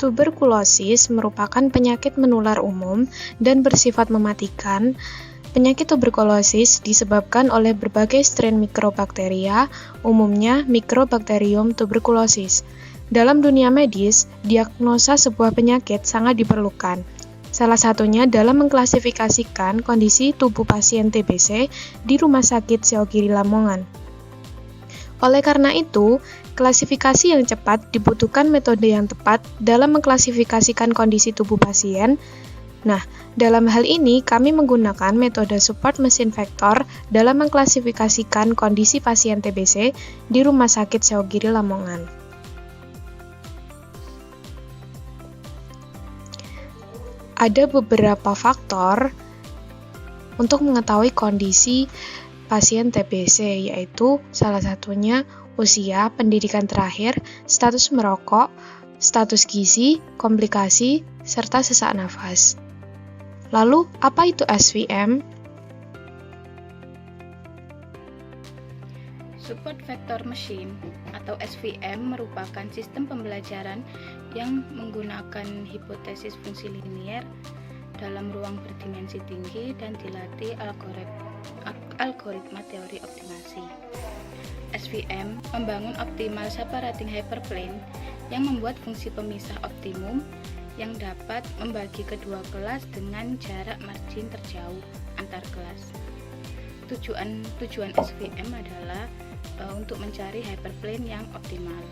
Tuberkulosis merupakan penyakit menular umum dan bersifat mematikan. Penyakit tuberkulosis disebabkan oleh berbagai strain mikrobakteria, umumnya Mycobacterium tuberculosis. Dalam dunia medis, diagnosa sebuah penyakit sangat diperlukan. Salah satunya dalam mengklasifikasikan kondisi tubuh pasien TBC di Rumah Sakit Seogiri Lamongan. Oleh karena itu, klasifikasi yang cepat dibutuhkan metode yang tepat dalam mengklasifikasikan kondisi tubuh pasien. Nah, dalam hal ini kami menggunakan metode support mesin vektor dalam mengklasifikasikan kondisi pasien TBC di Rumah Sakit Seogiri Lamongan. Ada beberapa faktor untuk mengetahui kondisi pasien TBC, yaitu salah satunya usia, pendidikan terakhir, status merokok, status gizi, komplikasi, serta sesak nafas. Lalu, apa itu SVM? Support Vector Machine atau SVM merupakan sistem pembelajaran yang menggunakan hipotesis fungsi linier dalam ruang berdimensi tinggi dan dilatih algoritma teori optimasi. SVM membangun optimal separating hyperplane yang membuat fungsi pemisah optimum yang dapat membagi kedua kelas dengan jarak margin terjauh antar kelas. Tujuan SVM adalah untuk mencari hyperplane yang optimal.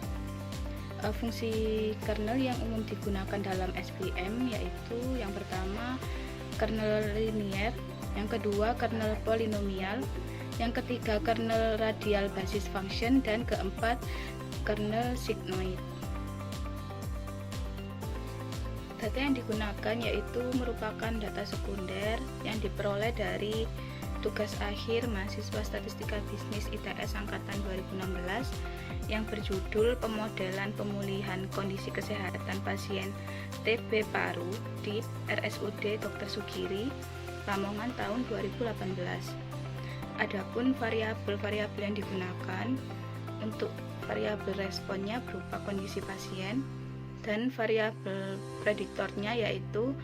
Fungsi kernel yang umum digunakan dalam SVM yaitu yang pertama kernel linier, yang kedua kernel polinomial, yang ketiga kernel radial basis function, dan keempat kernel sigmoid. Data yang digunakan yaitu merupakan data sekunder yang diperoleh dari tugas akhir mahasiswa Statistika Bisnis ITS angkatan 2016 yang berjudul Pemodelan Pemulihan Kondisi Kesehatan Pasien TB Paru di RSUD Dr. Sugiri, Lamongan tahun 2018. Adapun variabel-variabel yang digunakan untuk variabel responnya berupa kondisi pasien dan variabel prediktornya yaitu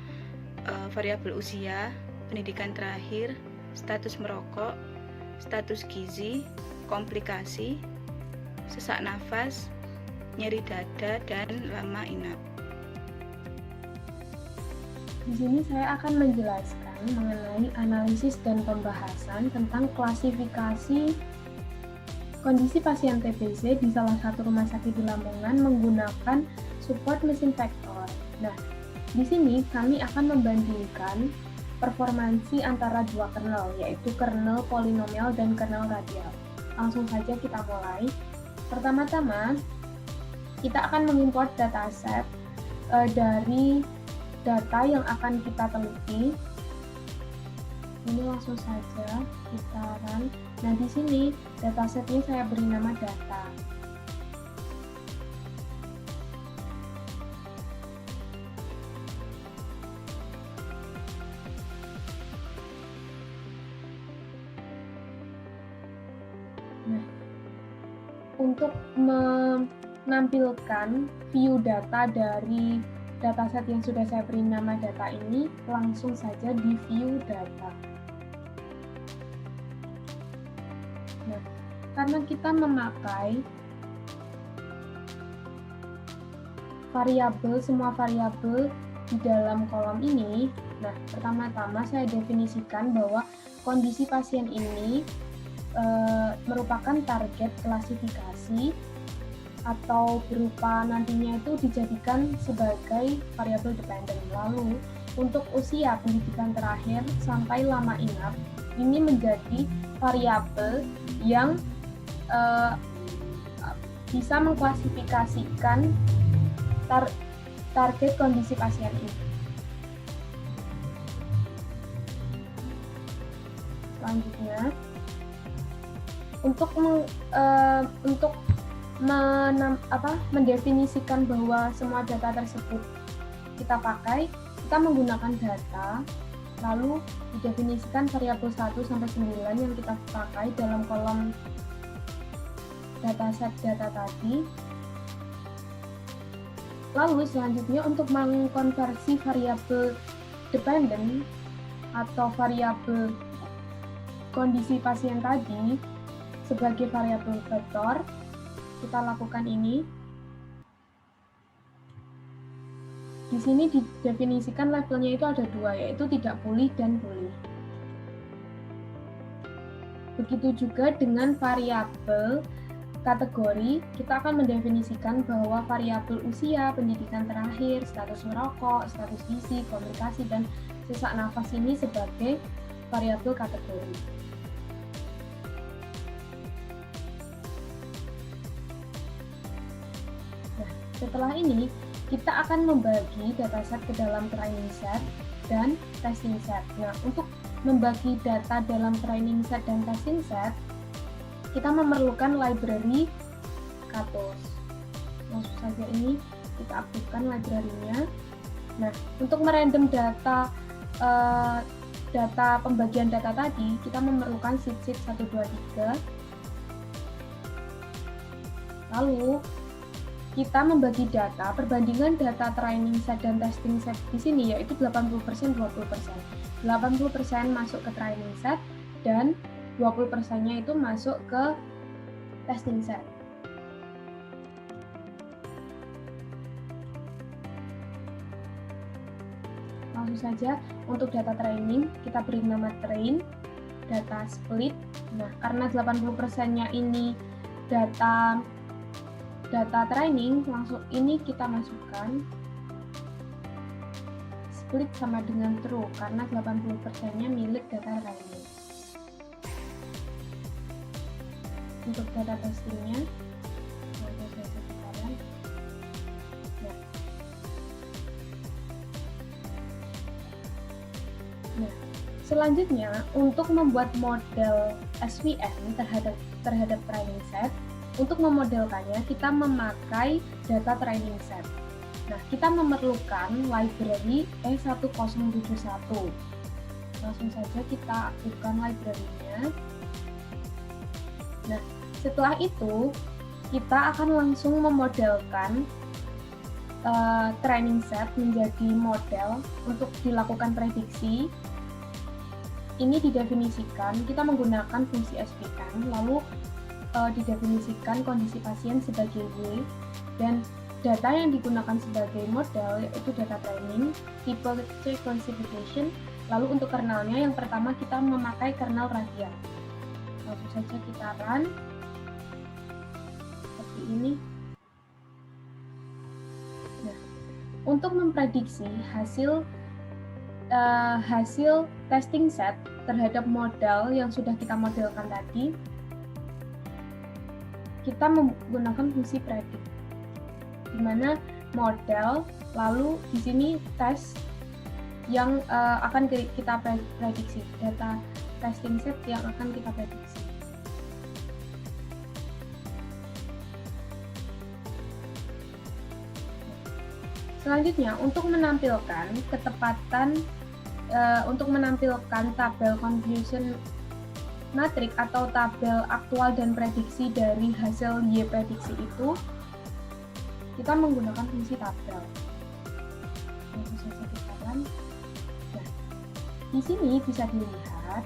variabel usia, pendidikan terakhir, status merokok, status gizi, komplikasi, sesak nafas, nyeri dada, dan lama inap. Di sini saya akan menjelaskan mengenai analisis dan pembahasan tentang klasifikasi kondisi pasien TBC di salah satu rumah sakit di Lamongan menggunakan support mesin vektor. Nah, di sini kami akan membandingkan performansi antara dua kernel, yaitu kernel polinomial dan kernel radial. Langsung saja kita mulai. Pertama-tama, kita akan mengimport dataset dari data yang akan kita teliti. Ini langsung saja kita run. Nah, di sini datasetnya saya beri nama data. Nah, untuk menampilkan view data dari dataset yang sudah saya beri nama data ini, langsung saja di view data. Nah, karena kita memakai semua variabel di dalam kolom ini, nah pertama-tama saya definisikan bahwa kondisi pasien ini merupakan target klasifikasi atau berupa nantinya itu dijadikan sebagai variabel dependen. Lalu untuk usia, pendidikan terakhir, sampai lama inap, ini menjadi variabel yang bisa mengklasifikasikan target kondisi pasien ini. Selanjutnya, untuk mendefinisikan bahwa semua data tersebut kita pakai, kita menggunakan data, lalu didefinisikan variabel 1 sampai 9 yang kita pakai dalam kolom dataset data tadi. Lalu selanjutnya untuk mengkonversi variabel dependent atau variabel kondisi pasien tadi sebagai variabel vektor, kita lakukan ini. Di sini didefinisikan labelnya itu ada dua, yaitu tidak pulih dan pulih. Begitu juga dengan variabel kategori, kita akan mendefinisikan bahwa variabel usia, pendidikan terakhir, status merokok, status gizi, komunikasi, dan sesak nafas ini sebagai variabel kategori. Nah, setelah ini, kita akan membagi dataset ke dalam training set dan testing set. Nah, untuk membagi data dalam training set dan testing set, kita memerlukan library Katos. Langsung saja ini kita aktifkan library-nya. Nah, untuk merandom data pembagian data tadi, kita memerlukan sheet 1, 2, 3. Lalu kita membagi data, perbandingan data training set dan testing set di sini yaitu 80%, 20%. 80% masuk ke training set dan 20%-nya itu masuk ke testing set. Langsung saja untuk data training kita beri nama train, data split. Nah, karena 80%-nya ini data training, langsung ini kita masukkan split sama dengan true karena 80%-nya milik data training. Untuk data testingnya, nah, selanjutnya untuk membuat model SVM terhadap training set, untuk memodelkannya kita memakai data training set. Nah, kita memerlukan library E1071. Langsung saja kita aktifkan library-nya. Nah, setelah itu kita akan langsung memodelkan training set menjadi model untuk dilakukan prediksi. Ini didefinisikan, kita menggunakan fungsi SVM, lalu didefinisikan kondisi pasien sebagai Y, dan data yang digunakan sebagai model yaitu data training, tipe C classification, lalu untuk kernelnya yang pertama kita memakai kernel radial. Langsung saja kita run seperti ini. Nah, untuk memprediksi hasil testing set terhadap model yang sudah kita modelkan tadi, kita menggunakan fungsi predict, di mana model lalu di sini tes yang akan kita prediksi, data testing set yang akan kita prediksi. Selanjutnya, untuk menampilkan ketepatan, untuk menampilkan tabel confusion matrix atau tabel aktual dan prediksi dari hasil Y prediksi itu, kita menggunakan fungsi tabel. Langsung saja kita run. Nah, di sini bisa dilihat.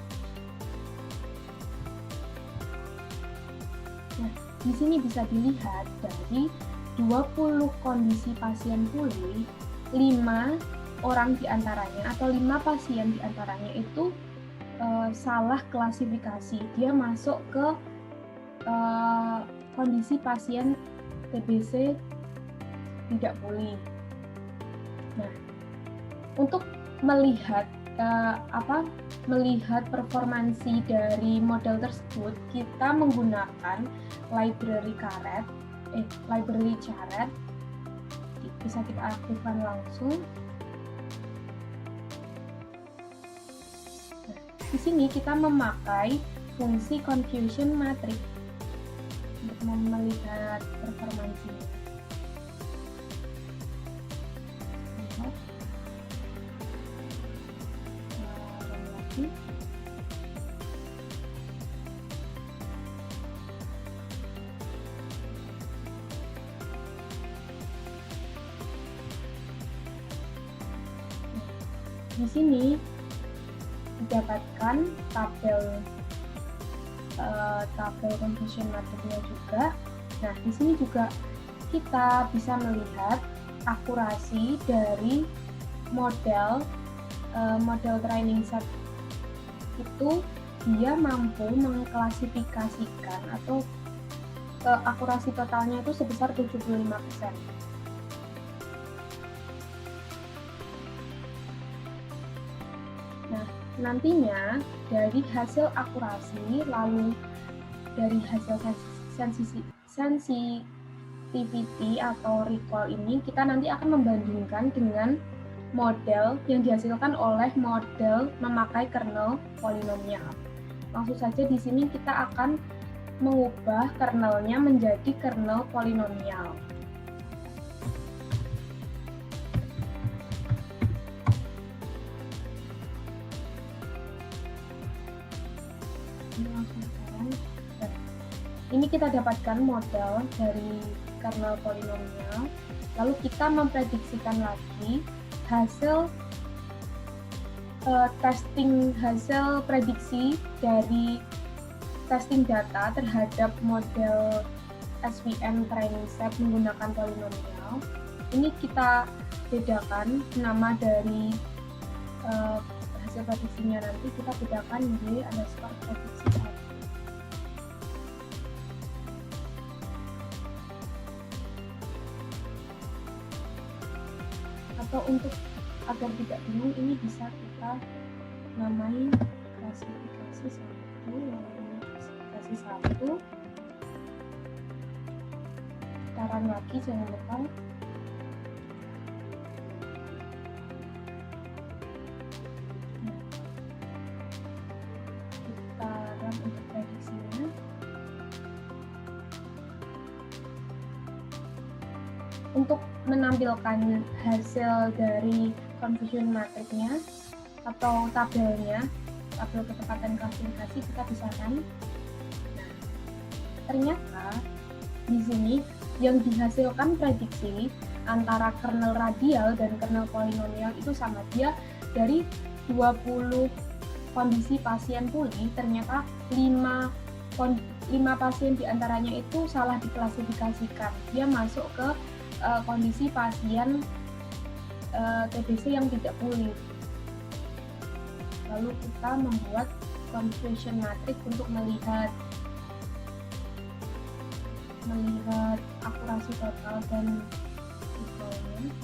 Nah, di sini bisa dilihat dari 20 kondisi pasien pulih, 5 orang diantaranya atau 5 pasien diantaranya itu salah klasifikasi. Dia masuk ke kondisi pasien TBC tidak pulih. Nah, untuk melihat melihat performansi dari model tersebut, kita menggunakan library caret. Bisa kita aktifkan langsung. Nah, di sini kita memakai fungsi confusion matrix untuk melihat performansinya. Di sini didapatkan tabel conversion matrixnya juga. Nah, di sini juga kita bisa melihat akurasi dari model training set itu. Dia mampu mengklasifikasikan atau akurasi totalnya itu sebesar 75%. Nah, nantinya dari hasil akurasi lalu dari hasil sensitivity atau recall ini, kita nanti akan membandingkan dengan model yang dihasilkan oleh model memakai kernel polinomial. Langsung saja di sini kita akan mengubah kernelnya menjadi kernel polinomial. Ini kita dapatkan model dari kernel polinomial, lalu kita memprediksikan lagi hasil hasil prediksi dari testing data terhadap model SVM training set menggunakan polinomial. Ini kita bedakan nama dari hasil prediksinya, nanti kita bedakan Y underscore prediksi 1. Atau untuk agar tidak bingung, ini bisa kita namai klasifikasi 1, lalu klasifikasi 1. Kita run lagi, jangan lupa. Kita run untuk prediksinya. Untuk menampilkan hasil dari confusion matrixnya atau tabelnya, tabel ketepatan klasifikasi, kita bisa run. Nah, ternyata di sini yang dihasilkan prediksi antara kernel radial dan kernel polinomial itu sama. Dia dari 20 kondisi pasien pulih, ternyata 5 pasien diantaranya itu salah diklasifikasikan. Dia masuk ke kondisi pasien TBC yang tidak pulih. Lalu kita membuat confusion matrix untuk melihat akurasi total dan recall-nya.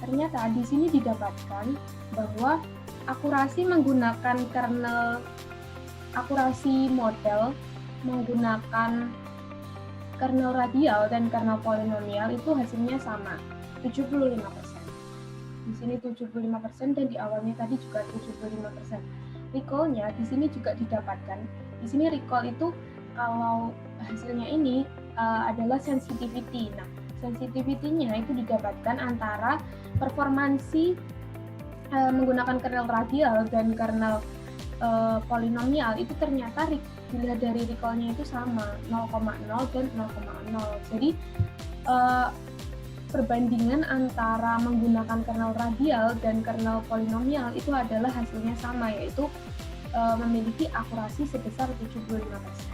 Ternyata di sini didapatkan bahwa akurasi menggunakan akurasi model menggunakan kernel radial dan kernel polinomial itu hasilnya sama, 75%. Di sini 75% dan di awalnya tadi juga 75%. Recall-nya di sini juga didapatkan. Di sini recall itu kalau hasilnya ini adalah sensitivity. Nah, sensitivity-nya itu didapatkan antara performansi menggunakan kernel radial dan kernel polinomial itu ternyata dilihat dari recall-nya itu sama, 0,0 dan 0,0. Jadi perbandingan antara menggunakan kernel radial dan kernel polinomial itu adalah hasilnya sama, yaitu memiliki akurasi sebesar 75%.